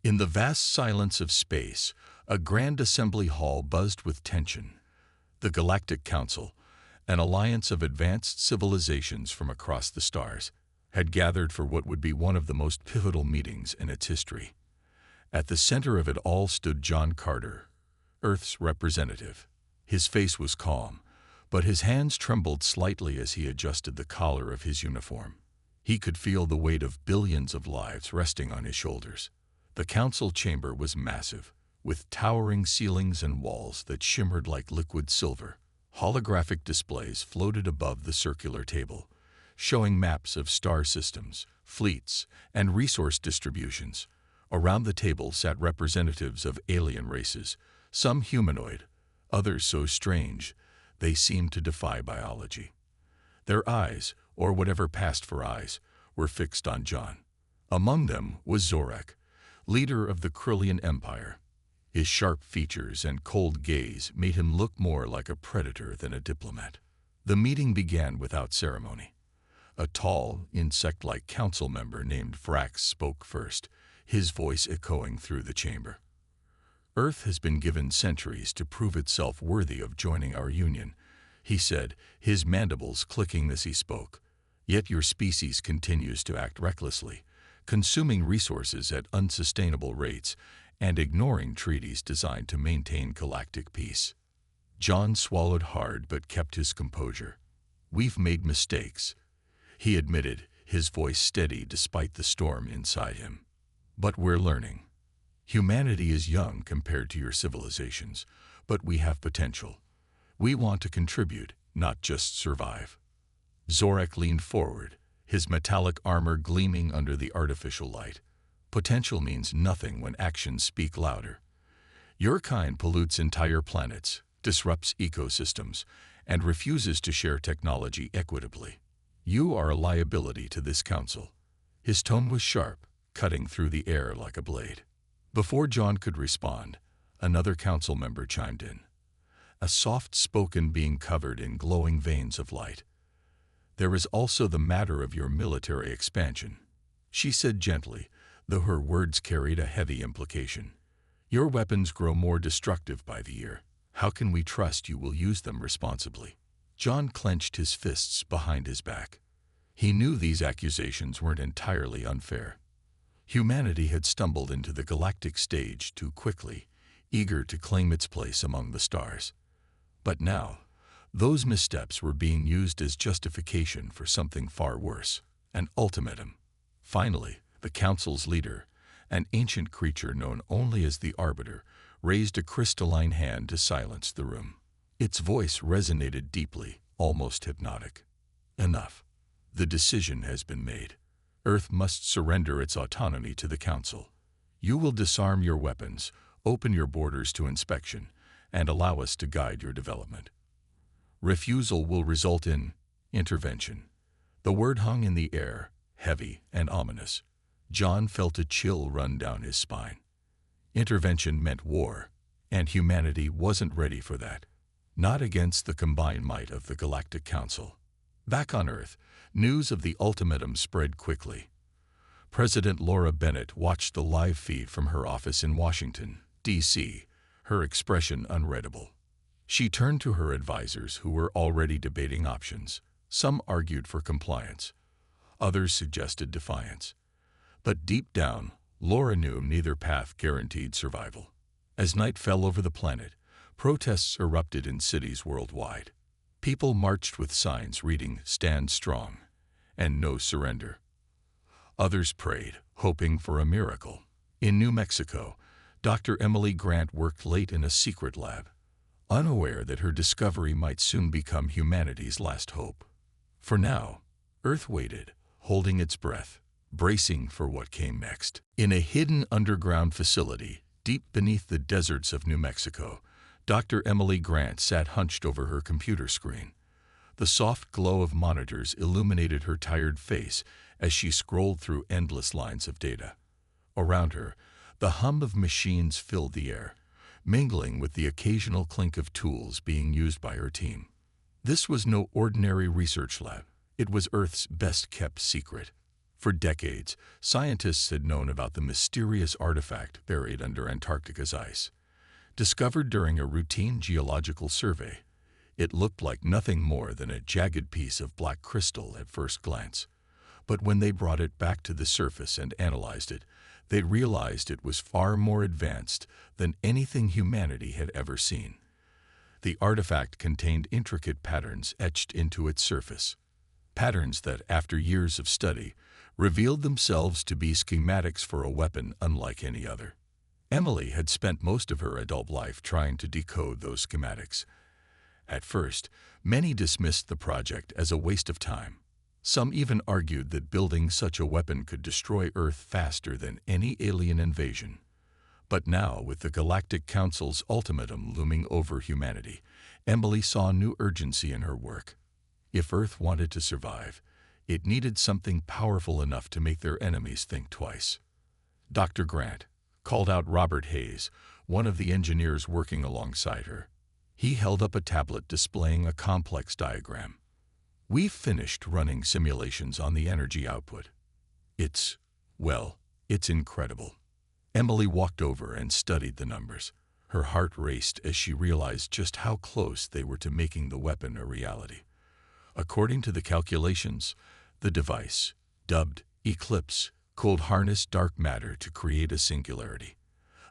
In the vast silence of space, a grand assembly hall buzzed with tension. The Galactic Council, an alliance of advanced civilizations from across the stars, had gathered for what would be one of the most pivotal meetings in its history. At the center of it all stood John Carter, Earth's representative. His face was calm, but his hands trembled slightly as he adjusted the collar of his uniform. He could feel the weight of billions of lives resting on his shoulders. The council chamber was massive, with towering ceilings and walls that shimmered like liquid silver. Holographic displays floated above the circular table, showing maps of star systems, fleets, and resource distributions. Around the table sat representatives of alien races, some humanoid, others so strange they seemed to defy biology. Their eyes, or whatever passed for eyes, were fixed on John. Among them was Zorak, leader of the Krillian Empire. His sharp features and cold gaze made him look more like a predator than a diplomat. The meeting began without ceremony. A tall, insect-like council member named Vrax spoke first, his voice echoing through the chamber. Earth has been given centuries to prove itself worthy of joining our union, he said, his mandibles clicking as he spoke. Yet your species continues to act recklessly, consuming resources at unsustainable rates and ignoring treaties designed to maintain galactic peace. John swallowed hard but kept his composure. We've made mistakes, he admitted, his voice steady despite the storm inside him. But we're learning. Humanity is young compared to your civilizations, but we have potential. We want to contribute, not just survive. Zorak leaned forward, his metallic armor gleaming under the artificial light. Potential means nothing when actions speak louder. Your kind pollutes entire planets, disrupts ecosystems, and refuses to share technology equitably. You are a liability to this council. His tone was sharp, cutting through the air like a blade. Before John could respond, another council member chimed in, a soft-spoken being covered in glowing veins of light. There is also the matter of your military expansion, she said gently, though her words carried a heavy implication. Your weapons grow more destructive by the year. How can we trust you will use them responsibly? John clenched his fists behind his back. He knew these accusations weren't entirely unfair. Humanity had stumbled into the galactic stage too quickly, eager to claim its place among the stars. But now, those missteps were being used as justification for something far worse, an ultimatum. Finally, the council's leader, an ancient creature known only as the Arbiter, raised a crystalline hand to silence the room. Its voice resonated deeply, almost hypnotic. Enough. The decision has been made. Earth must surrender its autonomy to the Council. You will disarm your weapons, open your borders to inspection, and allow us to guide your development. Refusal will result in intervention. The word hung in the air, heavy and ominous. John felt a chill run down his spine. Intervention meant war, and humanity wasn't ready for that. Not against the combined might of the Galactic Council. Back on Earth, news of the ultimatum spread quickly. President Laura Bennett watched the live feed from her office in Washington, D.C., her expression unreadable. She turned to her advisors who were already debating options. Some argued for compliance. Others suggested defiance. But deep down, Laura knew neither path guaranteed survival. As night fell over the planet, protests erupted in cities worldwide. People marched with signs reading, "Stand strong," and "No surrender." Others prayed, hoping for a miracle. In New Mexico, Dr. Emily Grant worked late in a secret lab, unaware that her discovery might soon become humanity's last hope. For now, Earth waited, holding its breath, bracing for what came next. In a hidden underground facility, deep beneath the deserts of New Mexico, Dr. Emily Grant sat hunched over her computer screen. The soft glow of monitors illuminated her tired face as she scrolled through endless lines of data. Around her, the hum of machines filled the air, mingling with the occasional clink of tools being used by her team. This was no ordinary research lab. It was Earth's best-kept secret. For decades, scientists had known about the mysterious artifact buried under Antarctica's ice. Discovered during a routine geological survey, it looked like nothing more than a jagged piece of black crystal at first glance. But when they brought it back to the surface and analyzed it, they realized it was far more advanced than anything humanity had ever seen. The artifact contained intricate patterns etched into its surface. Patterns that, after years of study, revealed themselves to be schematics for a weapon unlike any other. Emily had spent most of her adult life trying to decode those schematics. At first, many dismissed the project as a waste of time. Some even argued that building such a weapon could destroy Earth faster than any alien invasion. But now, with the Galactic Council's ultimatum looming over humanity, Emily saw new urgency in her work. If Earth wanted to survive, it needed something powerful enough to make their enemies think twice. Dr. Grant called out Robert Hayes, one of the engineers working alongside her. He held up a tablet displaying a complex diagram. "We've finished running simulations on the energy output. It's incredible." Emily walked over and studied the numbers. Her heart raced as she realized just how close they were to making the weapon a reality. According to the calculations, the device, dubbed Eclipse, could harness dark matter to create a singularity.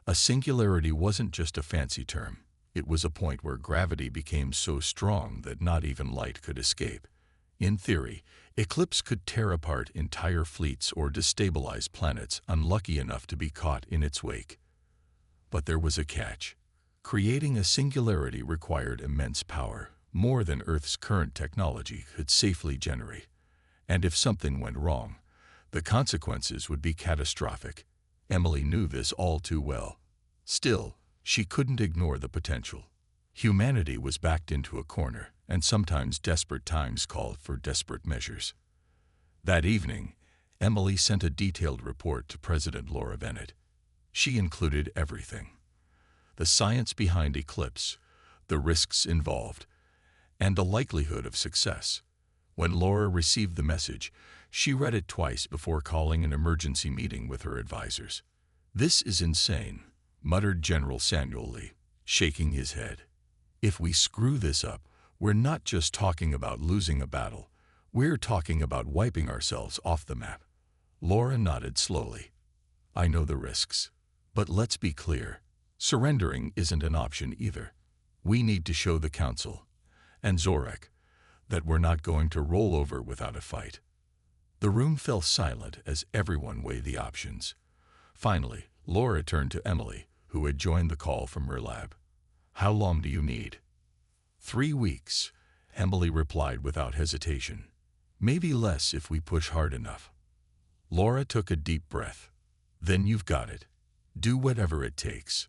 A singularity wasn't just a fancy term. It was a point where gravity became so strong that not even light could escape. In theory, Eclipse could tear apart entire fleets or destabilize planets unlucky enough to be caught in its wake. But there was a catch. Creating a singularity required immense power, more than Earth's current technology could safely generate. And if something went wrong, the consequences would be catastrophic. Emily knew this all too well. Still, she couldn't ignore the potential. Humanity was backed into a corner, and sometimes desperate times called for desperate measures. That evening, Emily sent a detailed report to President Laura Bennett. She included everything: the science behind Eclipse, the risks involved, and the likelihood of success. When Laura received the message, she read it twice before calling an emergency meeting with her advisors. "This is insane," muttered General Samuel Lee, shaking his head. "If we screw this up, we're not just talking about losing a battle. We're talking about wiping ourselves off the map." Laura nodded slowly. "I know the risks. But let's be clear. Surrendering isn't an option either. We need to show the Council and Zorek that we're not going to roll over without a fight." The room fell silent as everyone weighed the options. Finally, Laura turned to Emily, who had joined the call from her lab. "How long do you need?" 3 weeks, Emily replied without hesitation. "Maybe less if we push hard enough." Laura took a deep breath. "Then you've got it. Do whatever it takes."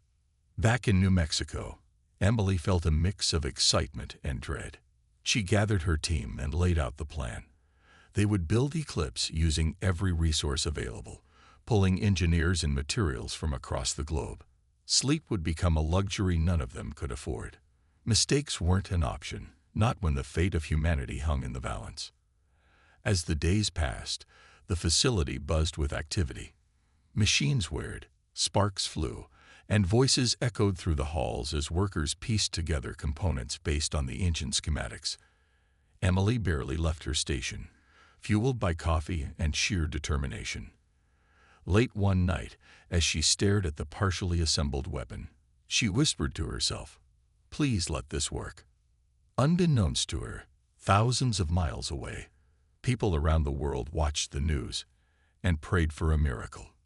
Back in New Mexico, Emily felt a mix of excitement and dread. She gathered her team and laid out the plan. They would build Eclipse using every resource available, pulling engineers and materials from across the globe. Sleep would become a luxury none of them could afford. Mistakes weren't an option, not when the fate of humanity hung in the balance. As the days passed, the facility buzzed with activity. Machines whirred, sparks flew, and voices echoed through the halls as workers pieced together components based on the ancient schematics. Emily barely left her station, fueled by coffee and sheer determination. Late one night, as she stared at the partially assembled weapon, she whispered to herself, "Please let this work." Unbeknownst to her, thousands of miles away, people around the world watched the news and prayed for a miracle.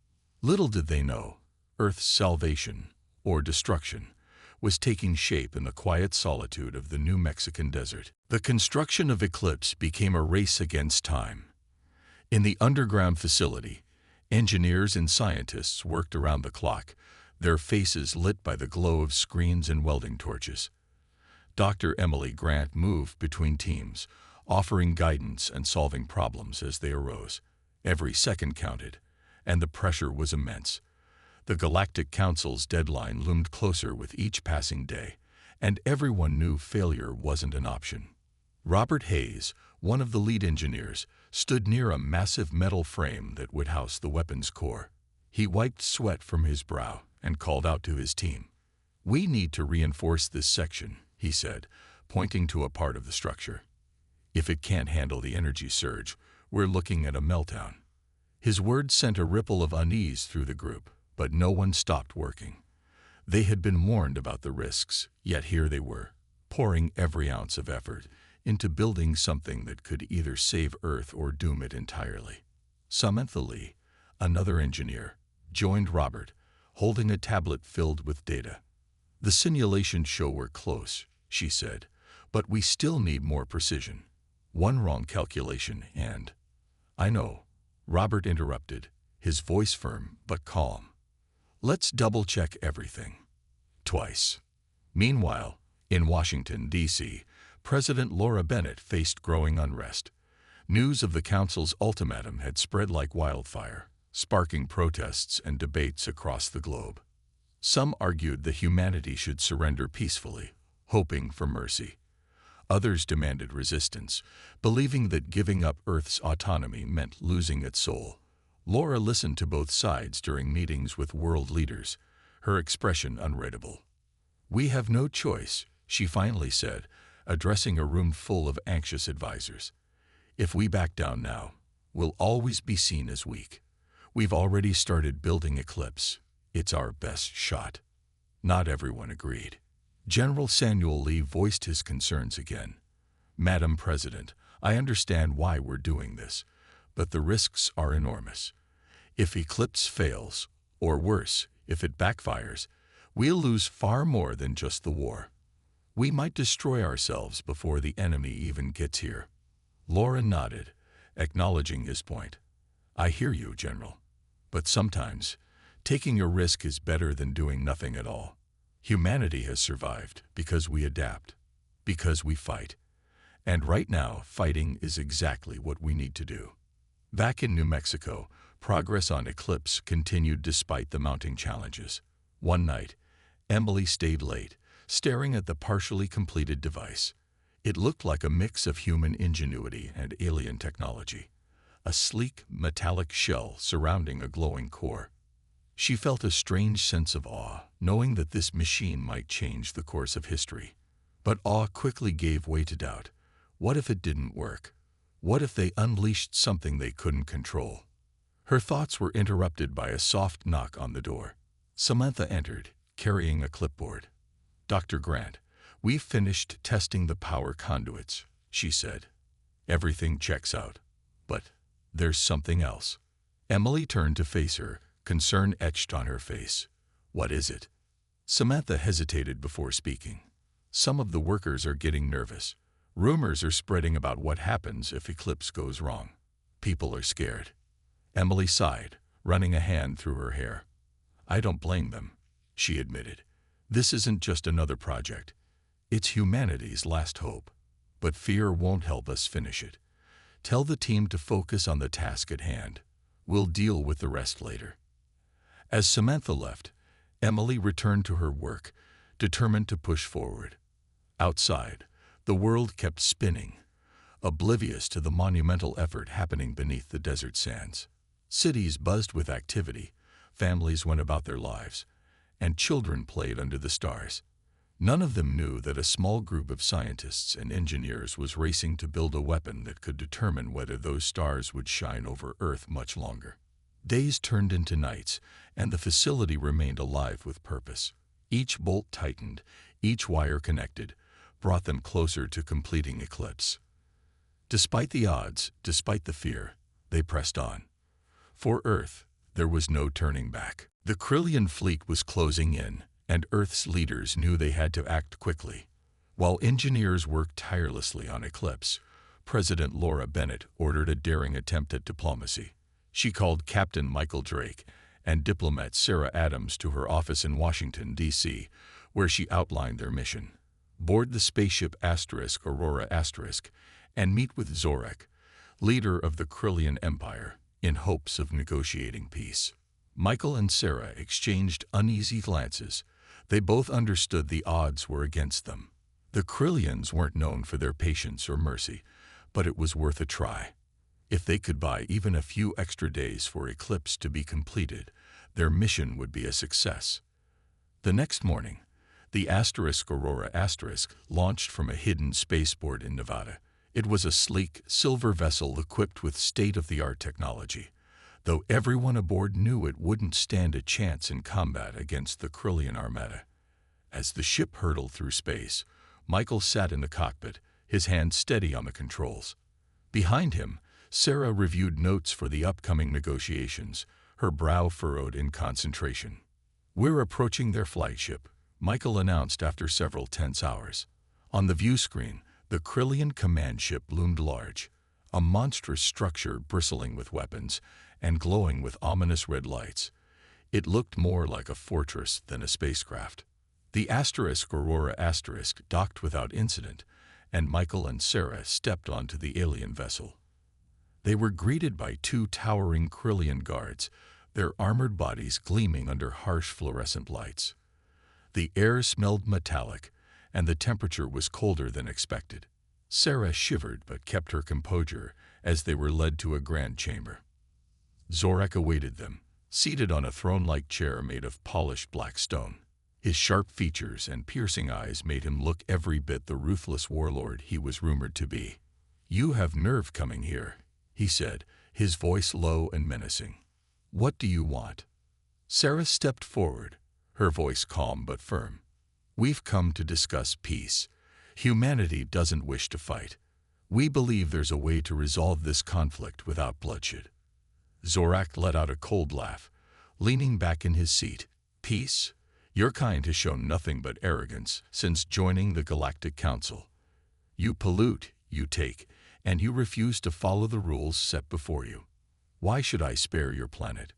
Little did they know, Earth's salvation, or destruction, was taking shape in the quiet solitude of the New Mexican desert. The construction of Eclipse became a race against time. In the underground facility, engineers and scientists worked around the clock, their faces lit by the glow of screens and welding torches. Dr. Emily Grant moved between teams, offering guidance and solving problems as they arose. Every second counted, and the pressure was immense. The Galactic Council's deadline loomed closer with each passing day, and everyone knew failure wasn't an option. Robert Hayes, one of the lead engineers, stood near a massive metal frame that would house the weapon's core. He wiped sweat from his brow and called out to his team. "We need to reinforce this section," he said, pointing to a part of the structure. "If it can't handle the energy surge, we're looking at a meltdown." His words sent a ripple of unease through the group, but no one stopped working. They had been warned about the risks, yet here they were, pouring every ounce of effort into building something that could either save Earth or doom it entirely. Samantha Lee, another engineer, joined Robert, holding a tablet filled with data. "The simulations show we're close," she said, "but we still need more precision. One wrong calculation and—" "I know," Robert interrupted, his voice firm but calm. "Let's double-check everything." Twice. Meanwhile, in Washington, D.C., President Laura Bennett faced growing unrest. News of the Council's ultimatum had spread like wildfire, sparking protests and debates across the globe. Some argued that humanity should surrender peacefully, hoping for mercy. Others demanded resistance, believing that giving up Earth's autonomy meant losing its soul. Laura listened to both sides during meetings with world leaders, her expression unreadable. "We have no choice," she finally said, addressing a room full of anxious advisors. "If we back down now, we'll always be seen as weak. We've already started building Eclipse. It's our best shot." Not everyone agreed. General Samuel Lee voiced his concerns again. "Madam President, I understand why we're doing this, but the risks are enormous. If Eclipse fails, or worse, if it backfires, we'll lose far more than just the war. We might destroy ourselves before the enemy even gets here." Laura nodded, acknowledging his point. "I hear you, General. But sometimes, taking a risk is better than doing nothing at all. Humanity has survived because we adapt, because we fight. And right now, fighting is exactly what we need to do." Back in New Mexico, progress on Eclipse continued despite the mounting challenges. One night, Emily stayed late, staring at the partially completed device. It looked like a mix of human ingenuity and alien technology, a sleek, metallic shell surrounding a glowing core. She felt a strange sense of awe, knowing that this machine might change the course of history. But awe quickly gave way to doubt. What if it didn't work? What if they unleashed something they couldn't control? Her thoughts were interrupted by a soft knock on the door. Samantha entered, carrying a clipboard. "Dr. Grant, we've finished testing the power conduits," she said. "Everything checks out. But there's something else." Emily turned to face her, concern etched on her face. "What is it?" Samantha hesitated before speaking. "Some of the workers are getting nervous. Rumors are spreading about what happens if Eclipse goes wrong. People are scared." Emily sighed, running a hand through her hair. "I don't blame them," she admitted. "This isn't just another project. It's humanity's last hope. But fear won't help us finish it. Tell the team to focus on the task at hand. We'll deal with the rest later." As Samantha left, Emily returned to her work, determined to push forward. Outside, the world kept spinning, oblivious to the monumental effort happening beneath the desert sands. Cities buzzed with activity, families went about their lives, and children played under the stars. None of them knew that a small group of scientists and engineers was racing to build a weapon that could determine whether those stars would shine over Earth much longer. Days turned into nights, and the facility remained alive with purpose. Each bolt tightened, each wire connected, brought them closer to completing Eclipse. Despite the odds, despite the fear, they pressed on. For Earth, there was no turning back. The Krillian fleet was closing in, and Earth's leaders knew they had to act quickly. While engineers worked tirelessly on Eclipse, President Laura Bennett ordered a daring attempt at diplomacy. She called Captain Michael Drake and diplomat Sarah Adams to her office in Washington, D.C., where she outlined their mission. Board the spaceship Aurora and meet with Zorek, leader of the Krillian Empire, in hopes of negotiating peace. Michael and Sarah exchanged uneasy glances. They both understood the odds were against them. The Krillians weren't known for their patience or mercy, but it was worth a try. If they could buy even a few extra days for Eclipse to be completed, their mission would be a success. The next morning, the Aurora launched from a hidden spaceport in Nevada. It was a sleek, silver vessel equipped with state-of-the-art technology, though everyone aboard knew it wouldn't stand a chance in combat against the Krillian Armada. As the ship hurtled through space, Michael sat in the cockpit, his hand steady on the controls. Behind him, Sarah reviewed notes for the upcoming negotiations, her brow furrowed in concentration. "We're approaching their flagship," Michael announced after several tense hours. On the view screen, the Krillian command ship loomed large, a monstrous structure bristling with weapons and glowing with ominous red lights. It looked more like a fortress than a spacecraft. The Aurora docked without incident, and Michael and Sarah stepped onto the alien vessel. They were greeted by two towering Krillian guards, their armored bodies gleaming under harsh fluorescent lights. The air smelled metallic, and the temperature was colder than expected. Sarah shivered but kept her composure as they were led to a grand chamber. Zorak awaited them, seated on a throne-like chair made of polished black stone. His sharp features and piercing eyes made him look every bit the ruthless warlord he was rumored to be. "You have nerve coming here," he said, his voice low and menacing. "What do you want?" Sarah stepped forward, her voice calm but firm. "We've come to discuss peace. Humanity doesn't wish to fight. We believe there's a way to resolve this conflict without bloodshed." Zorak let out a cold laugh, leaning back in his seat. "Peace? Your kind has shown nothing but arrogance since joining the Galactic Council. You pollute, you take, and you refuse to follow the rules set before you. Why should I spare your planet?"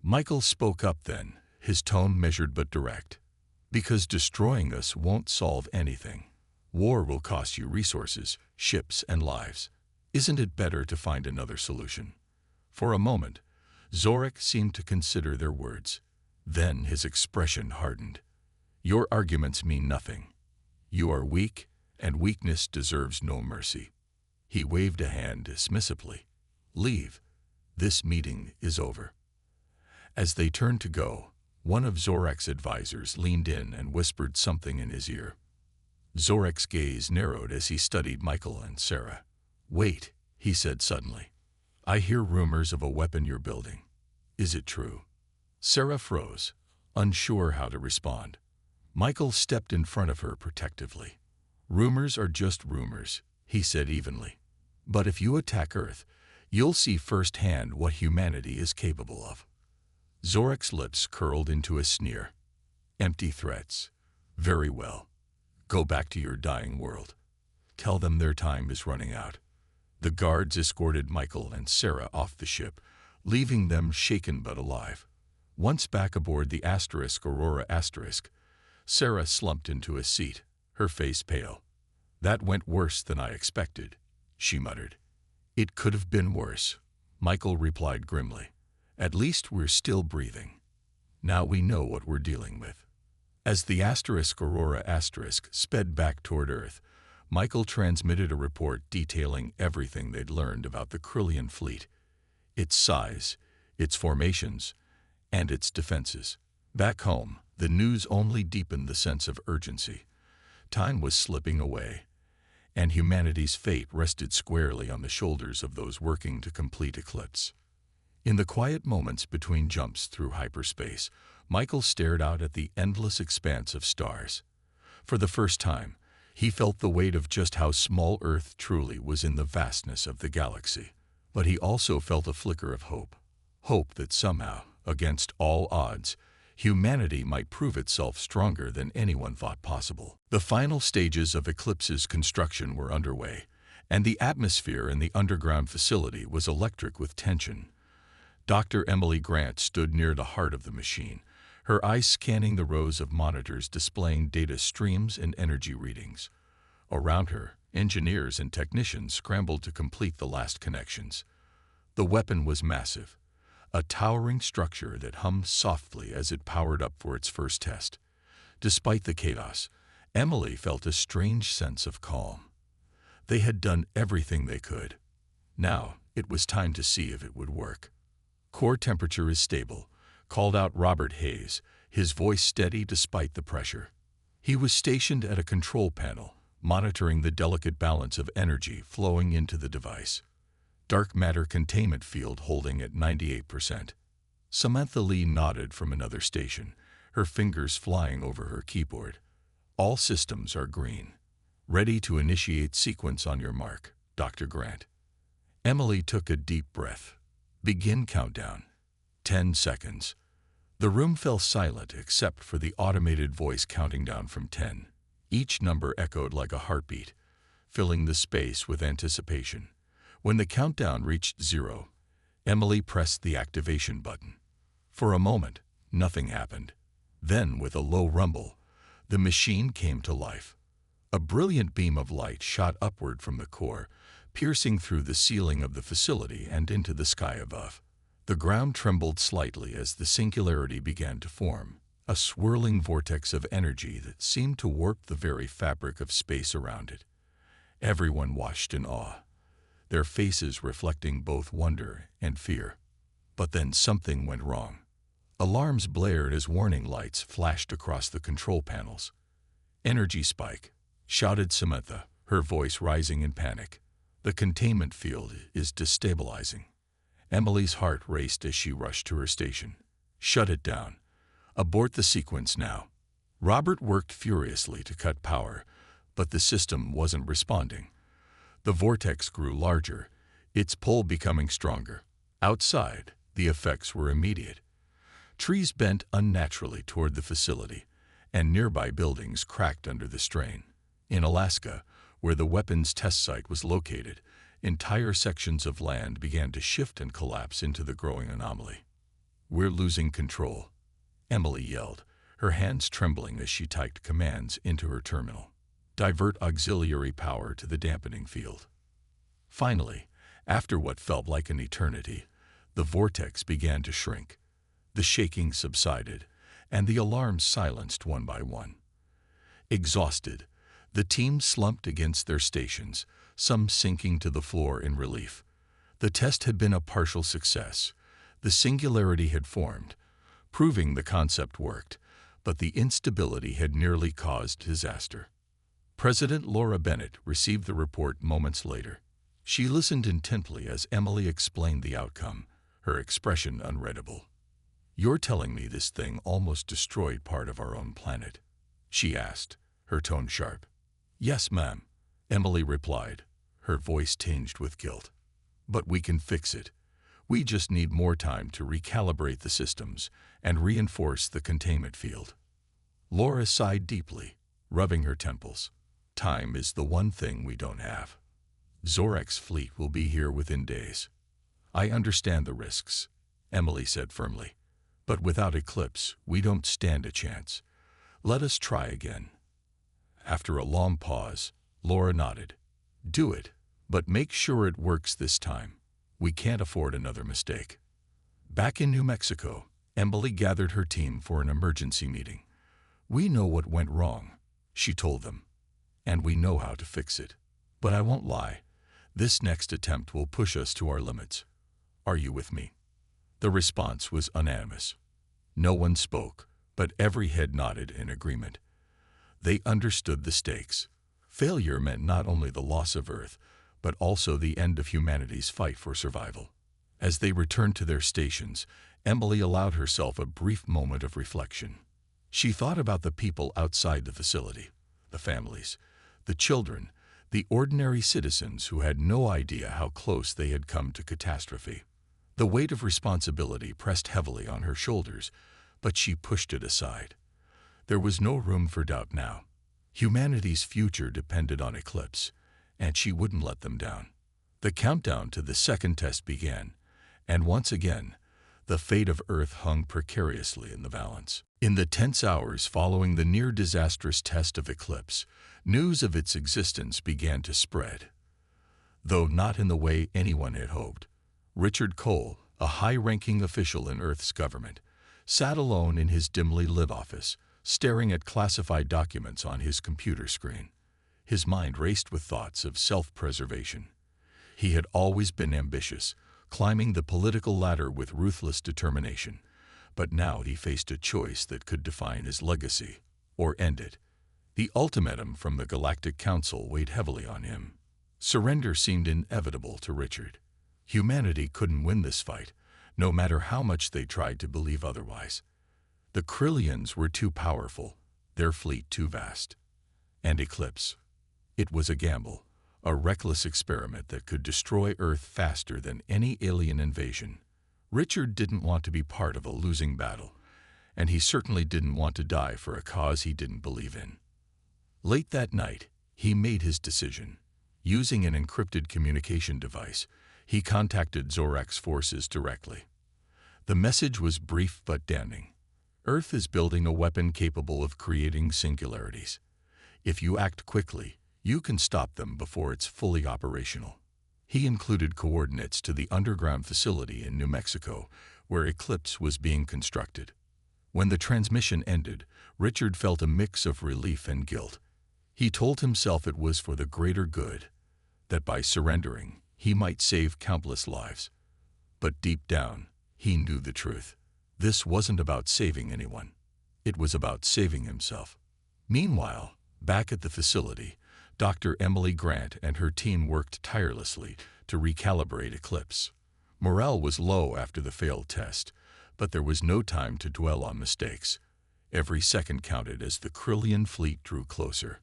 Michael spoke up then, his tone measured but direct. "Because destroying us won't solve anything. War will cost you resources, ships, and lives. Isn't it better to find another solution?" For a moment, Zorak seemed to consider their words. Then his expression hardened. "Your arguments mean nothing. You are weak, and weakness deserves no mercy." He waved a hand dismissively. "Leave. This meeting is over." As they turned to go, one of Zorak's advisors leaned in and whispered something in his ear. Zorak's gaze narrowed as he studied Michael and Sarah. "Wait," he said suddenly. "I hear rumors of a weapon you're building. Is it true?" Sarah froze, unsure how to respond. Michael stepped in front of her protectively. "Rumors are just rumors," he said evenly. "But if you attack Earth, you'll see firsthand what humanity is capable of." Zorak's lips curled into a sneer. "Empty threats. Very well. Go back to your dying world. Tell them their time is running out." The guards escorted Michael and Sarah off the ship, leaving them shaken but alive. Once back aboard the Aurora, Sarah slumped into a seat, her face pale. "That went worse than I expected," she muttered. "It could have been worse," Michael replied grimly. "At least we're still breathing. Now we know what we're dealing with." As the Aurora sped back toward Earth, Michael transmitted a report detailing everything they'd learned about the Krillian fleet, its size, its formations, and its defenses. Back home, the news only deepened the sense of urgency. Time was slipping away, and humanity's fate rested squarely on the shoulders of those working to complete Eclipse. In the quiet moments between jumps through hyperspace, Michael stared out at the endless expanse of stars. For the first time, he felt the weight of just how small Earth truly was in the vastness of the galaxy. But he also felt a flicker of hope. Hope that somehow, against all odds, humanity might prove itself stronger than anyone thought possible. The final stages of Eclipse's construction were underway, and the atmosphere in the underground facility was electric with tension. Dr. Emily Grant stood near the heart of the machine, her eyes scanning the rows of monitors displaying data streams and energy readings. Around her, engineers and technicians scrambled to complete the last connections. The weapon was massive, a towering structure that hummed softly as it powered up for its first test. Despite the chaos, Emily felt a strange sense of calm. They had done everything they could. Now, It was time to see if it would work. "Core temperature is stable," called out Robert Hayes, his voice steady despite the pressure. He was stationed at a control panel, monitoring the delicate balance of energy flowing into the device. Dark matter containment field holding at 98%. Samantha Lee nodded from another station, her fingers flying over her keyboard. "All systems are green. Ready to initiate sequence on your mark, Dr. Grant." Emily took a deep breath. "Begin countdown." 10 seconds. The room fell silent except for the automated voice counting down from 10. Each number echoed like a heartbeat, filling the space with anticipation. When the countdown reached 0, Emily pressed the activation button. For a moment, nothing happened. Then, with a low rumble, the machine came to life. A brilliant beam of light shot upward from the core, piercing through the ceiling of the facility and into the sky above. The ground trembled slightly as the singularity began to form, a swirling vortex of energy that seemed to warp the very fabric of space around it. Everyone watched in awe, their faces reflecting both wonder and fear. But then something went wrong. Alarms blared as warning lights flashed across the control panels. "Energy spike," shouted Samantha, her voice rising in panic. "The containment field is destabilizing." Emily's heart raced as she rushed to her station. "Shut it down. Abort the sequence now." Robert worked furiously to cut power, but the system wasn't responding. The vortex grew larger, its pull becoming stronger. Outside, the effects were immediate. Trees bent unnaturally toward the facility, and nearby buildings cracked under the strain. In Alaska, where the weapons test site was located, entire sections of land began to shift and collapse into the growing anomaly. "We're losing control," Emily yelled, her hands trembling as she typed commands into her terminal. "Divert auxiliary power to the dampening field." Finally, after what felt like an eternity, the vortex began to shrink. The shaking subsided, and the alarms silenced one by one. Exhausted, the team slumped against their stations, some sinking to the floor in relief. The test had been a partial success. The singularity had formed, proving the concept worked, but the instability had nearly caused disaster. President Laura Bennett received the report moments later. She listened intently as Emily explained the outcome, her expression unreadable. "You're telling me this thing almost destroyed part of our own planet?" she asked, her tone sharp. "Yes, ma'am," Emily replied, her voice tinged with guilt. "But we can fix it. We just need more time to recalibrate the systems and reinforce the containment field." Laura sighed deeply, rubbing her temples. "Time is the one thing we don't have. Zorek's fleet will be here within days." "I understand the risks," Emily said firmly. "But without Eclipse, we don't stand a chance. Let us try again." After a long pause, Laura nodded. "Do it, but make sure it works this time. We can't afford another mistake." Back in New Mexico, Emily gathered her team for an emergency meeting. "We know what went wrong," she told them, "and we know how to fix it. But I won't lie, this next attempt will push us to our limits. Are you with me?" The response was unanimous. No one spoke, but every head nodded in agreement. They understood the stakes. Failure meant not only the loss of Earth, but also the end of humanity's fight for survival. As they returned to their stations, Emily allowed herself a brief moment of reflection. She thought about the people outside the facility, the families, the children, the ordinary citizens who had no idea how close they had come to catastrophe. The weight of responsibility pressed heavily on her shoulders, but she pushed it aside. There was no room for doubt now. Humanity's future depended on Eclipse, and she wouldn't let them down. The countdown to the second test began, and once again, the fate of Earth hung precariously in the balance. In the tense hours following the near-disastrous test of Eclipse, news of its existence began to spread. Though not in the way anyone had hoped, Richard Cole, a high-ranking official in Earth's government, sat alone in his dimly lit office, staring at classified documents on his computer screen. His mind raced with thoughts of self-preservation. He had always been ambitious, climbing the political ladder with ruthless determination. But now he faced a choice that could define his legacy, or end it. The ultimatum from the Galactic Council weighed heavily on him. Surrender seemed inevitable to Richard. Humanity couldn't win this fight, no matter how much they tried to believe otherwise. The Krillians were too powerful, their fleet too vast. And Eclipse. It was a gamble, a reckless experiment that could destroy Earth faster than any alien invasion. Richard didn't want to be part of a losing battle, and he certainly didn't want to die for a cause he didn't believe in. Late that night, he made his decision. Using an encrypted communication device, he contacted Zorak's forces directly. The message was brief but damning. Earth is building a weapon capable of creating singularities. If you act quickly, you can stop them before it's fully operational. He included coordinates to the underground facility in New Mexico, where Eclipse was being constructed. When the transmission ended, Richard felt a mix of relief and guilt. He told himself it was for the greater good, that by surrendering, he might save countless lives. But deep down, he knew the truth. This wasn't about saving anyone. It was about saving himself. Meanwhile, back at the facility, Dr. Emily Grant and her team worked tirelessly to recalibrate Eclipse. Morale was low after the failed test, but there was no time to dwell on mistakes. Every second counted as the Krillian fleet drew closer.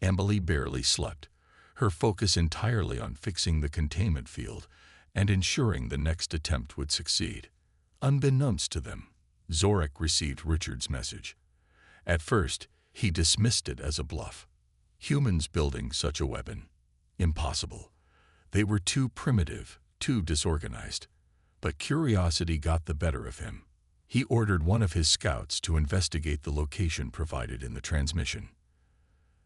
Emily barely slept, her focus entirely on fixing the containment field and ensuring the next attempt would succeed. Unbeknownst to them, Zorak received Richard's message. At first, he dismissed it as a bluff. Humans building such a weapon? Impossible. They were too primitive, too disorganized. But curiosity got the better of him. He ordered one of his scouts to investigate the location provided in the transmission.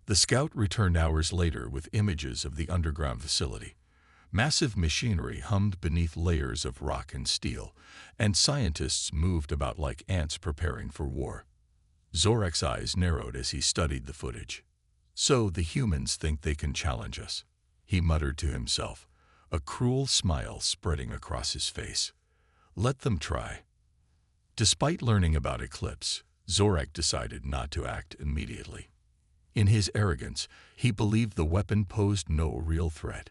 The scout returned hours later with images of the underground facility. Massive machinery hummed beneath layers of rock and steel, and scientists moved about like ants preparing for war. Zorak's eyes narrowed as he studied the footage. So the humans think they can challenge us, he muttered to himself, a cruel smile spreading across his face. Let them try. Despite learning about Eclipse, Zorak decided not to act immediately. In his arrogance, he believed the weapon posed no real threat.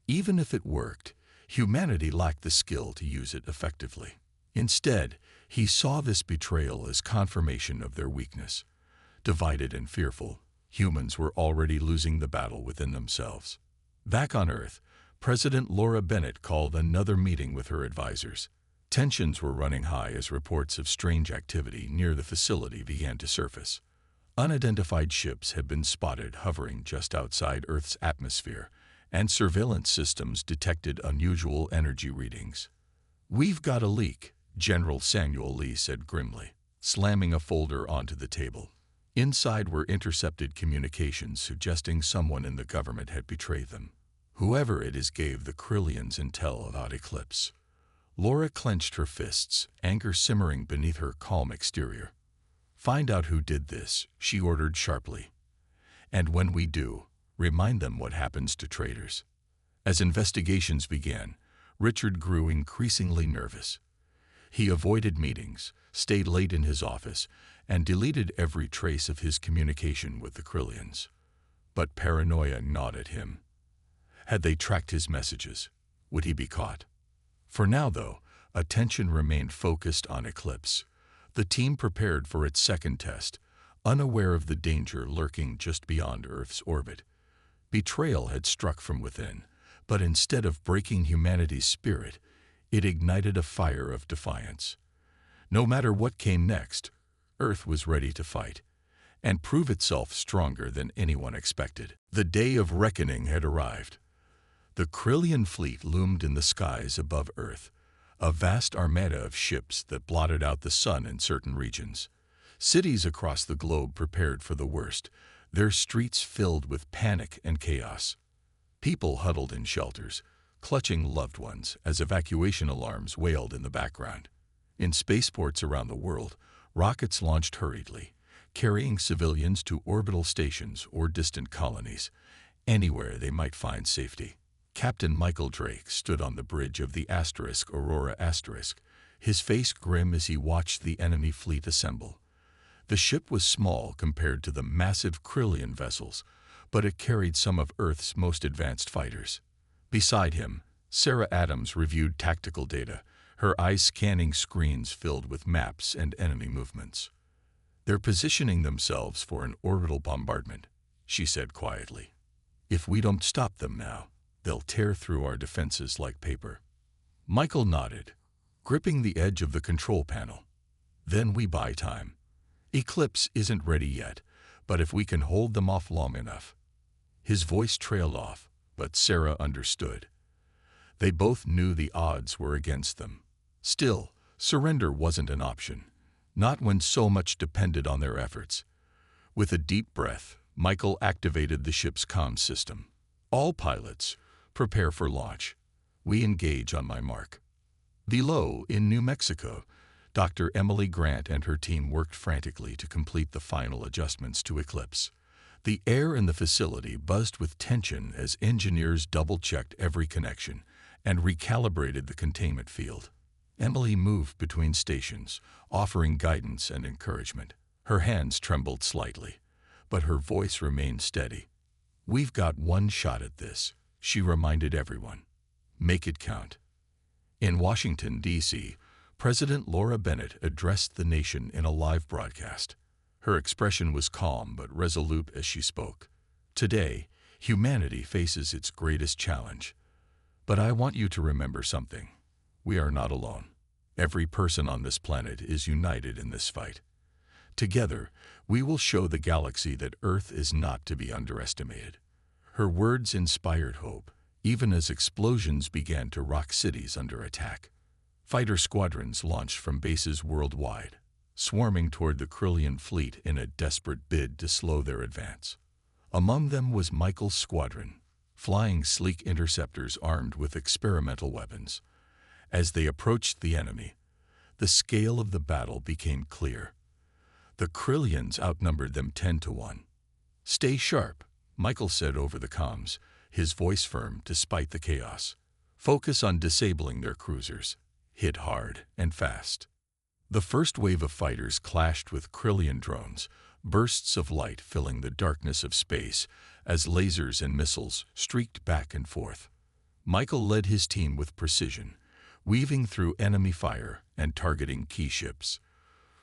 Even if it worked, humanity lacked the skill to use it effectively. Instead, he saw this betrayal as confirmation of their weakness. Divided and fearful, humans were already losing the battle within themselves. Back on Earth, President Laura Bennett called another meeting with her advisors. Tensions were running high as reports of strange activity near the facility began to surface. Unidentified ships had been spotted hovering just outside Earth's atmosphere, and surveillance systems detected unusual energy readings. "We've got a leak," General Samuel Lee said grimly, slamming a folder onto the table. Inside were intercepted communications suggesting someone in the government had betrayed them. Whoever it is gave the Krillians intel about Eclipse. Laura clenched her fists, anger simmering beneath her calm exterior. "Find out who did this," she ordered sharply. "And when we do, remind them what happens to traitors." As investigations began, Richard grew increasingly nervous. He avoided meetings, stayed late in his office, and deleted every trace of his communication with the Krillians. But paranoia gnawed at him. Had they tracked his messages? Would he be caught? For now, though, attention remained focused on Eclipse. The team prepared for its second test, unaware of the danger lurking just beyond Earth's orbit. Betrayal had struck from within, but instead of breaking humanity's spirit, it ignited a fire of defiance. No matter what came next, Earth was ready to fight, and prove itself stronger than anyone expected. The day of reckoning had arrived. The Krillian fleet loomed in the skies above Earth, a vast armada of ships that blotted out the sun in certain regions. Cities across the globe prepared for the worst, their streets filled with panic and chaos. People huddled in shelters, clutching loved ones as evacuation alarms wailed in the background. In spaceports around the world, rockets launched hurriedly, carrying civilians to orbital stations or distant colonies, anywhere they might find safety. Captain Michael Drake stood on the bridge of the Aurora *, his face grim as he watched the enemy fleet assemble. The ship was small compared to the massive Krillian vessels, but it carried some of Earth's most advanced fighters. Beside him, Sarah Adams reviewed tactical data, her eyes scanning screens filled with maps and enemy movements. "They're positioning themselves for an orbital bombardment," she said quietly. "If we don't stop them now, they'll tear through our defenses like paper." Michael nodded, gripping the edge of the control panel. "Then we buy time. Eclipse isn't ready yet, but if we can hold them off long enough." His voice trailed off, but Sarah understood. They both knew the odds were against them. Still, surrender wasn't an option, not when so much depended on their efforts. With a deep breath, Michael activated the ship's comms system. "All pilots, prepare for launch. We engage on my mark." Below, in New Mexico, Dr. Emily Grant and her team worked frantically to complete the final adjustments to Eclipse. The air in the facility buzzed with tension as engineers double-checked every connection and recalibrated the containment field. Emily moved between stations, offering guidance and encouragement. Her hands trembled slightly, but her voice remained steady. "We've got one shot at this," she reminded everyone. "Make it count." In Washington, D.C., President Laura Bennett addressed the nation in a live broadcast. Her expression was calm but resolute as she spoke. "Today, humanity faces its greatest challenge. But I want you to remember something. We are not alone. Every person on this planet is united in this fight. Together, we will show the galaxy that Earth is not to be underestimated." Her words inspired hope, even as explosions began to rock cities under attack. Fighter squadrons launched from bases worldwide, swarming toward the Krillian fleet in a desperate bid to slow their advance. Among them was Michael's squadron, flying sleek interceptors armed with experimental weapons. As they approached the enemy, the scale of the battle became clear. The Krillians outnumbered them 10-1. "Stay sharp," Michael said over the comms, his voice firm despite the chaos. "Focus on disabling their cruisers. Hit hard and fast." The first wave of fighters clashed with Krillian drones, bursts of light filling the darkness of space as lasers and missiles streaked back and forth. Michael led his team with precision, weaving through enemy fire and targeting key ships.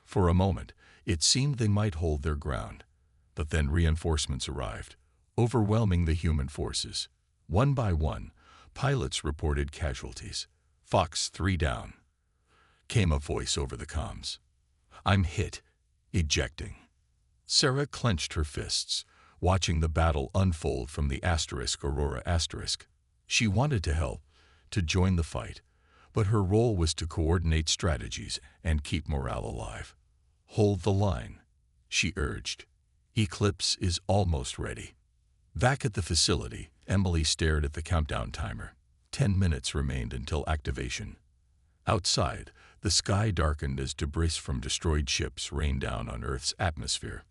For a moment, it seemed they might hold their ground, but then reinforcements arrived, overwhelming the human forces. One by one, pilots reported casualties. "Fox 3 down," came a voice over the comms. "I'm hit. Ejecting." Sarah clenched her fists, watching the battle unfold from the Aurora *. She wanted to help, to join the fight, but her role was to coordinate strategies and keep morale alive. "Hold the line," she urged. "Eclipse is almost ready." Back at the facility, Emily stared at the countdown timer. 10 minutes remained until activation. Outside, the sky darkened as debris from destroyed ships rained down on Earth's atmosphere.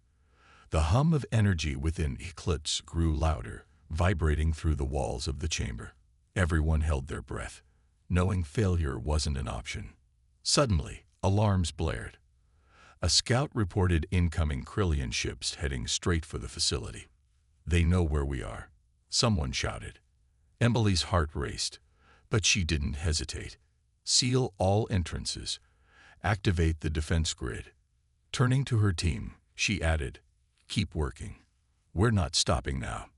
The hum of energy within Eclipse grew louder, vibrating through the walls of the chamber. Everyone held their breath, knowing failure wasn't an option. Suddenly, alarms blared. A scout reported incoming Krillian ships heading straight for the facility. "They know where we are," someone shouted. Emily's heart raced, but she didn't hesitate. "Seal all entrances. Activate the defense grid." Turning to her team, she added, "Keep working. We're not stopping now."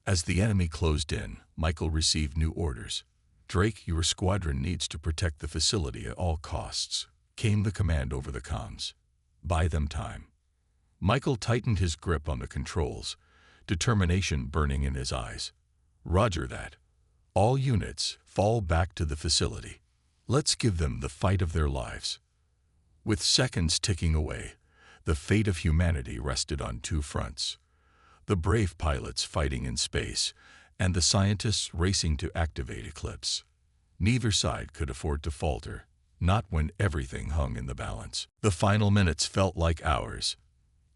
As the enemy closed in, Michael received new orders. "Drake, your squadron needs to protect the facility at all costs," came the command over the comms. "Buy them time." Michael tightened his grip on the controls, determination burning in his eyes. "Roger that. All units, fall back to the facility. Let's give them the fight of their lives." With seconds ticking away, the fate of humanity rested on two fronts: the brave pilots fighting in space and the scientists racing to activate Eclipse. Neither side could afford to falter, not when everything hung in the balance. The final minutes felt like hours.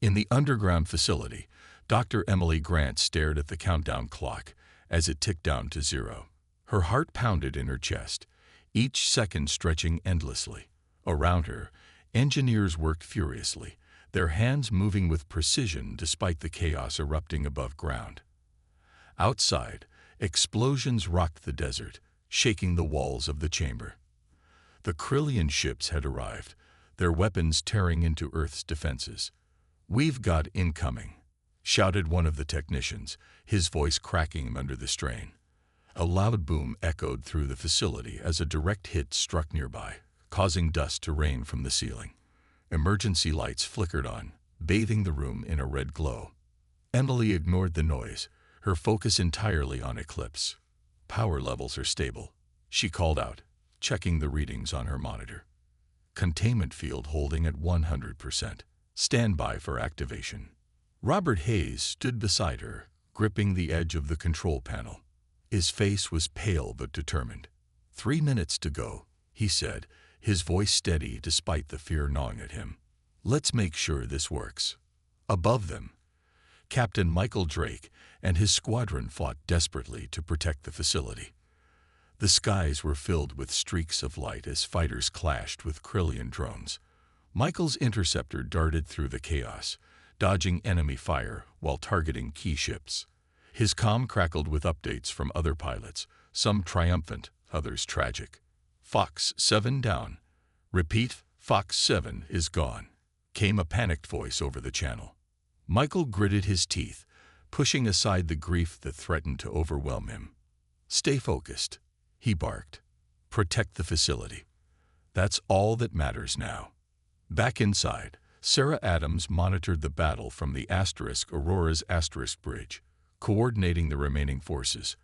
In the underground facility, Dr. Emily Grant stared at the countdown clock as it ticked down to 0. Her heart pounded in her chest, each second stretching endlessly. Around her, engineers worked furiously, their hands moving with precision despite the chaos erupting above ground. Outside, explosions rocked the desert, shaking the walls of the chamber. The Krillian ships had arrived, their weapons tearing into Earth's defenses. "We've got incoming," shouted one of the technicians, his voice cracking under the strain. A loud boom echoed through the facility as a direct hit struck nearby, causing dust to rain from the ceiling. Emergency lights flickered on, bathing the room in a red glow. Emily ignored the noise, her focus entirely on Eclipse. "Power levels are stable," she called out, checking the readings on her monitor. "Containment field holding at 100%. Standby for activation." Robert Hayes stood beside her, gripping the edge of the control panel. His face was pale but determined. 3 minutes to go," he said, his voice steady despite the fear gnawing at him. "Let's make sure this works." Above them, Captain Michael Drake and his squadron fought desperately to protect the facility. The skies were filled with streaks of light as fighters clashed with Krillian drones. Michael's interceptor darted through the chaos, dodging enemy fire while targeting key ships. His comm crackled with updates from other pilots, some triumphant, others tragic. "Fox 7 down. Repeat, Fox 7 is gone," came a panicked voice over the channel. Michael gritted his teeth, pushing aside the grief that threatened to overwhelm him. "Stay focused," he barked. "Protect the facility. That's all that matters now." Back inside, Sarah Adams monitored the battle from the Aurora's asterisk bridge, coordinating the remaining forces.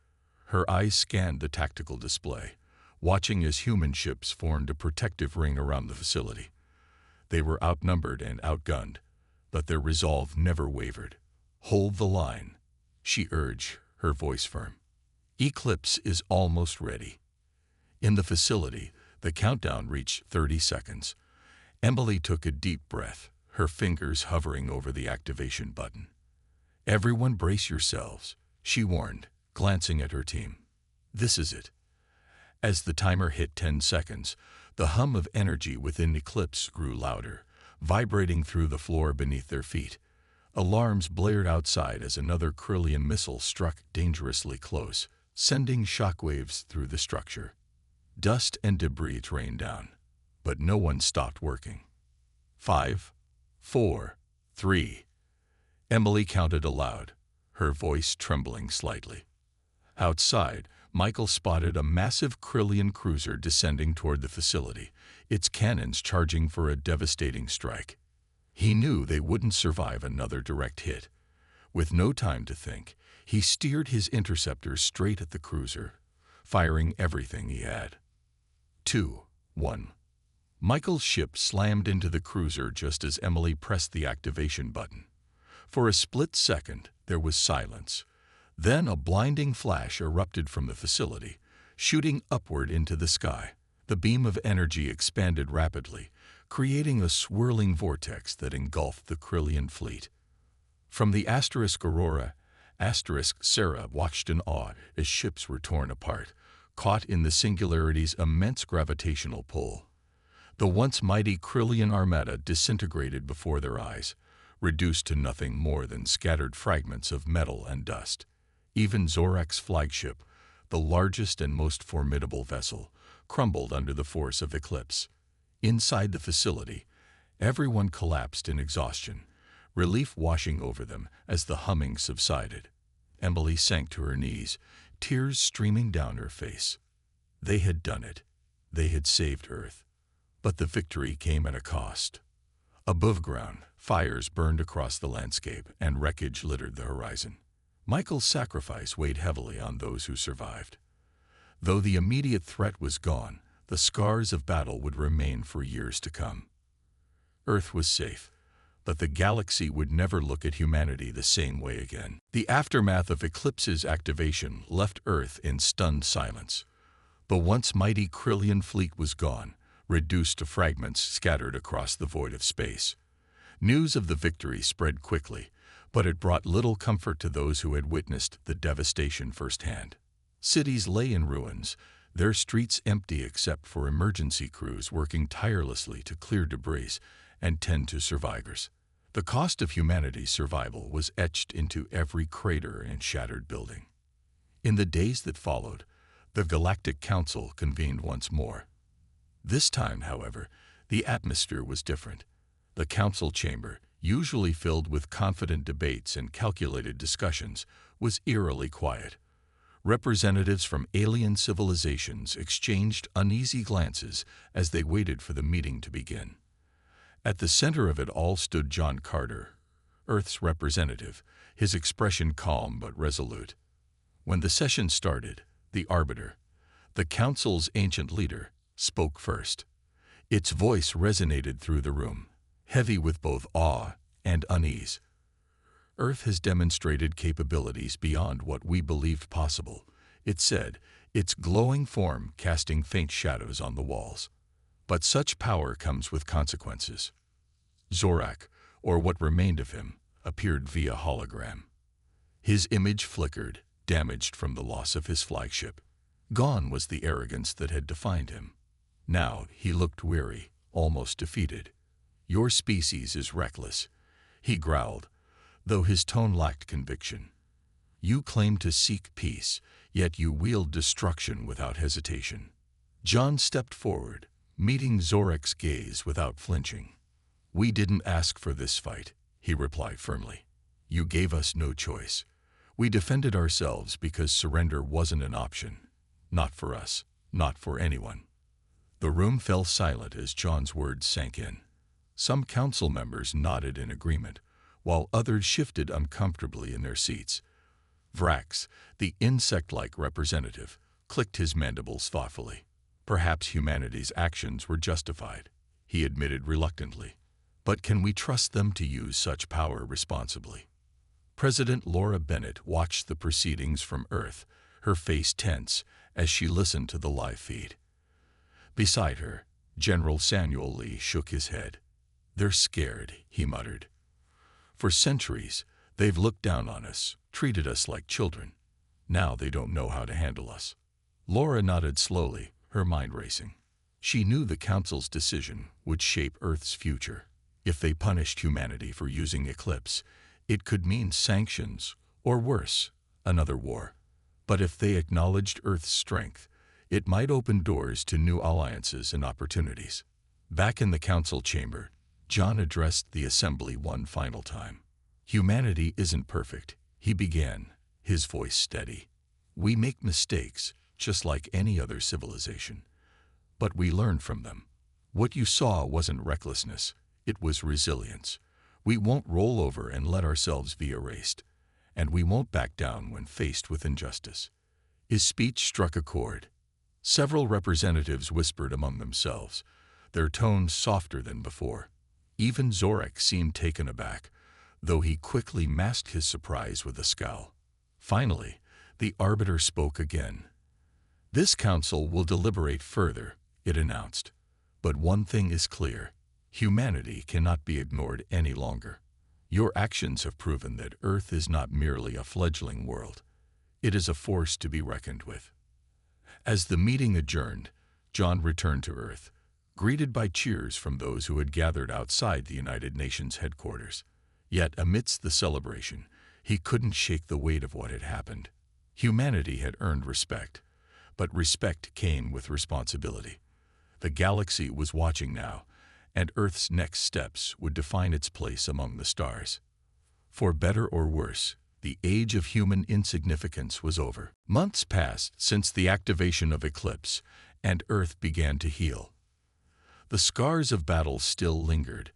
Her eyes scanned the tactical display, watching as human ships formed a protective ring around the facility. They were outnumbered and outgunned, but their resolve never wavered. "Hold the line," she urged, her voice firm. "Eclipse is almost ready." In the facility, the countdown reached 30 seconds. Emily took a deep breath, her fingers hovering over the activation button. "Everyone brace yourselves," she warned, glancing at her team. "This is it." As the timer hit 10 seconds, the hum of energy within Eclipse grew louder, vibrating through the floor beneath their feet. Alarms blared outside as another Krillian missile struck dangerously close, sending shockwaves through the structure. Dust and debris rained down, but no one stopped working. 5, 4, 3. Emily counted aloud, her voice trembling slightly. Outside, Michael spotted a massive Krillian cruiser descending toward the facility, its cannons charging for a devastating strike. He knew they wouldn't survive another direct hit. With no time to think, he steered his interceptor straight at the cruiser, firing everything he had. 2, 1. Michael's ship slammed into the cruiser just as Emily pressed the activation button. For a split second, there was silence. Then a blinding flash erupted from the facility, shooting upward into the sky. The beam of energy expanded rapidly, creating a swirling vortex that engulfed the Krillian fleet. From the Aurora, Sarah watched in awe as ships were torn apart, caught in the Singularity's immense gravitational pull. The once mighty Krillian armada disintegrated before their eyes, reduced to nothing more than scattered fragments of metal and dust. Even Zorak's flagship, the largest and most formidable vessel, crumbled under the force of Eclipse. Inside the facility, everyone collapsed in exhaustion, relief washing over them as the humming subsided. Emily sank to her knees, tears streaming down her face. They had done it. They had saved Earth. But the victory came at a cost. Above ground, fires burned across the landscape and wreckage littered the horizon. Michael's sacrifice weighed heavily on those who survived. Though the immediate threat was gone, the scars of battle would remain for years to come. Earth was safe, but the galaxy would never look at humanity the same way again. The aftermath of Eclipse's activation left Earth in stunned silence. The once mighty Krillian fleet was gone, reduced to fragments scattered across the void of space. News of the victory spread quickly, but it brought little comfort to those who had witnessed the devastation firsthand. Cities lay in ruins, their streets empty except for emergency crews working tirelessly to clear debris and tend to survivors. The cost of humanity's survival was etched into every crater and shattered building. In the days that followed, the Galactic Council convened once more. This time, however, the atmosphere was different. The council chamber, usually filled with confident debates and calculated discussions, was eerily quiet. Representatives from alien civilizations exchanged uneasy glances as they waited for the meeting to begin. At the center of it all stood John Carter, Earth's representative, his expression calm but resolute. When the session started, the arbiter, the council's ancient leader, spoke first. Its voice resonated through the room, heavy with both awe and unease. Earth has demonstrated capabilities beyond what we believed possible, it said, its glowing form casting faint shadows on the walls. But such power comes with consequences. Zorak, or what remained of him, appeared via hologram. His image flickered, damaged from the loss of his flagship. Gone was the arrogance that had defined him. Now he looked weary, almost defeated. "Your species is reckless," he growled, though his tone lacked conviction. "You claim to seek peace, yet you wield destruction without hesitation." John stepped forward, meeting Zorak's gaze without flinching. "We didn't ask for this fight," he replied firmly. "You gave us no choice. We defended ourselves because surrender wasn't an option. Not for us, not for anyone." The room fell silent as John's words sank in. Some council members nodded in agreement, while others shifted uncomfortably in their seats. Vrax, the insect-like representative, clicked his mandibles thoughtfully. Perhaps humanity's actions were justified, he admitted reluctantly. But can we trust them to use such power responsibly? President Laura Bennett watched the proceedings from Earth, her face tense as she listened to the live feed. Beside her, General Samuel Lee shook his head. "They're scared," he muttered. "For centuries, they've looked down on us, treated us like children. Now they don't know how to handle us." Laura nodded slowly, her mind racing. She knew the Council's decision would shape Earth's future. If they punished humanity for using Eclipse, it could mean sanctions, or worse, another war. But if they acknowledged Earth's strength, it might open doors to new alliances and opportunities. Back in the council chamber, John addressed the assembly one final time. "Humanity isn't perfect," he began, his voice steady. "We make mistakes, just like any other civilization. But we learn from them. What you saw wasn't recklessness, it was resilience. We won't roll over and let ourselves be erased. And we won't back down when faced with injustice." His speech struck a chord. Several representatives whispered among themselves, their tones softer than before. Even Zorak seemed taken aback, though he quickly masked his surprise with a scowl. Finally, the arbiter spoke again. "This council will deliberate further," it announced. "But one thing is clear. Humanity cannot be ignored any longer. Your actions have proven that Earth is not merely a fledgling world. It is a force to be reckoned with." As the meeting adjourned, John returned to Earth, greeted by cheers from those who had gathered outside the United Nations headquarters. Yet amidst the celebration, he couldn't shake the weight of what had happened. Humanity had earned respect, but respect came with responsibility. The galaxy was watching now, and Earth's next steps would define its place among the stars. For better or worse, the age of human insignificance was over. Months passed since the activation of Eclipse, and Earth began to heal. The scars of battle still lingered.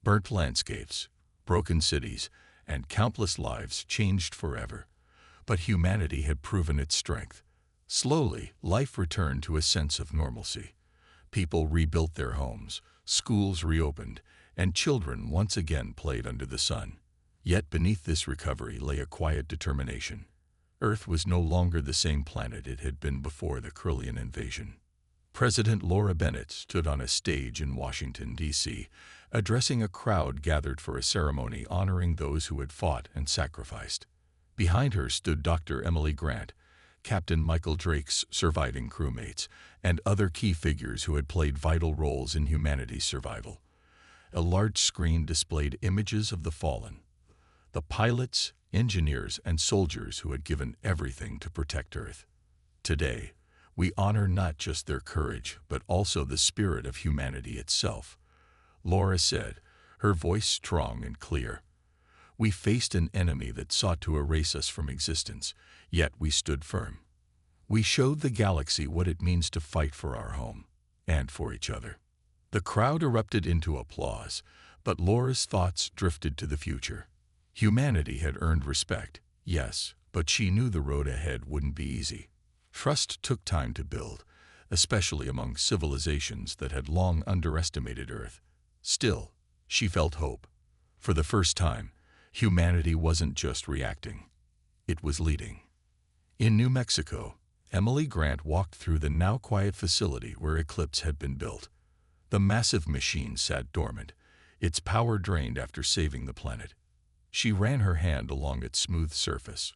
Burnt landscapes, broken cities, and countless lives changed forever. But humanity had proven its strength. Slowly, life returned to a sense of normalcy. People rebuilt their homes, schools reopened, and children once again played under the sun. Yet beneath this recovery lay a quiet determination. Earth was no longer the same planet it had been before the Krillian invasion. President Laura Bennett stood on a stage in Washington, D.C., addressing a crowd gathered for a ceremony honoring those who had fought and sacrificed. Behind her stood Dr. Emily Grant, Captain Michael Drake's surviving crewmates, and other key figures who had played vital roles in humanity's survival. A large screen displayed images of the fallen, the pilots, engineers, and soldiers who had given everything to protect Earth. Today, we honor not just their courage, but also the spirit of humanity itself, Laura said, her voice strong and clear. We faced an enemy that sought to erase us from existence, yet we stood firm. We showed the galaxy what it means to fight for our home, and for each other. The crowd erupted into applause, but Laura's thoughts drifted to the future. Humanity had earned respect, yes, but she knew the road ahead wouldn't be easy. Trust took time to build, especially among civilizations that had long underestimated Earth. Still, she felt hope. For the first time, humanity wasn't just reacting. It was leading. In New Mexico, Emily Grant walked through the now quiet facility where Eclipse had been built. The massive machine sat dormant, its power drained after saving the planet. She ran her hand along its smooth surface,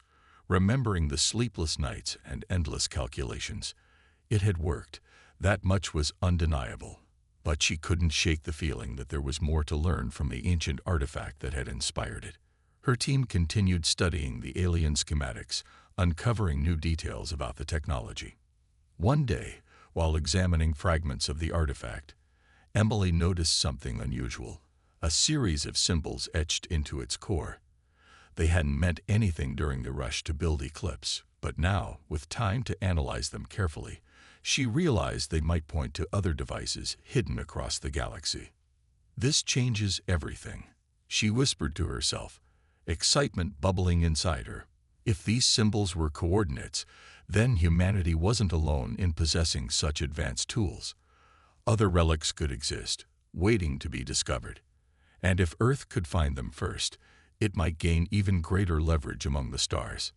remembering the sleepless nights and endless calculations. It had worked. That much was undeniable. But she couldn't shake the feeling that there was more to learn from the ancient artifact that had inspired it. Her team continued studying the alien schematics, uncovering new details about the technology. One day, while examining fragments of the artifact, Emily noticed something unusual, a series of symbols etched into its core. They hadn't meant anything during the rush to build Eclipse, but now, with time to analyze them carefully, she realized they might point to other devices hidden across the galaxy. This changes everything, she whispered to herself, excitement bubbling inside her. If these symbols were coordinates, then humanity wasn't alone in possessing such advanced tools. Other relics could exist, waiting to be discovered. And if Earth could find them first, it might gain even greater leverage among the stars.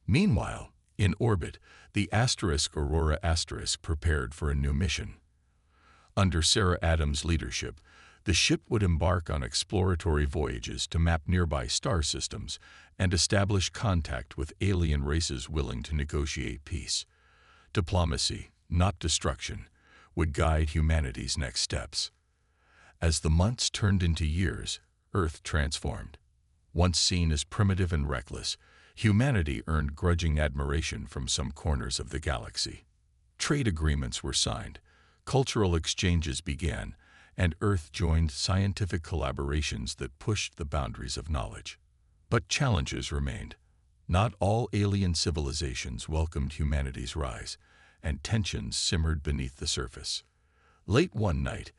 Meanwhile, in orbit, the Aurora prepared for a new mission. Under Sarah Adams' leadership, the ship would embark on exploratory voyages to map nearby star systems and establish contact with alien races willing to negotiate peace. Diplomacy, not destruction, would guide humanity's next steps. As the months turned into years, Earth transformed. Once seen as primitive and reckless, humanity earned grudging admiration from some corners of the galaxy. Trade agreements were signed, cultural exchanges began, and Earth joined scientific collaborations that pushed the boundaries of knowledge. But challenges remained. Not all alien civilizations welcomed humanity's rise, and tensions simmered beneath the surface. Late one night,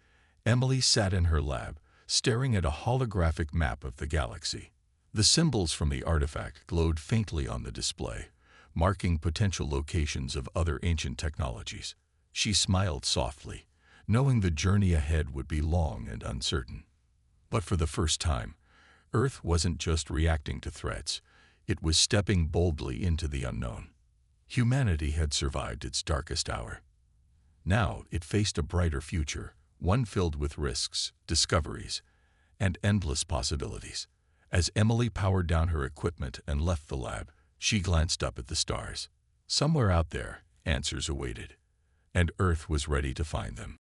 Emily sat in her lab, staring at a holographic map of the galaxy. The symbols from the artifact glowed faintly on the display, marking potential locations of other ancient technologies. She smiled softly, knowing the journey ahead would be long and uncertain. But for the first time, Earth wasn't just reacting to threats, it was stepping boldly into the unknown. Humanity had survived its darkest hour. Now it faced a brighter future, one filled with risks, discoveries, and endless possibilities. As Emily powered down her equipment and left the lab, she glanced up at the stars. Somewhere out there, answers awaited, and Earth was ready to find them.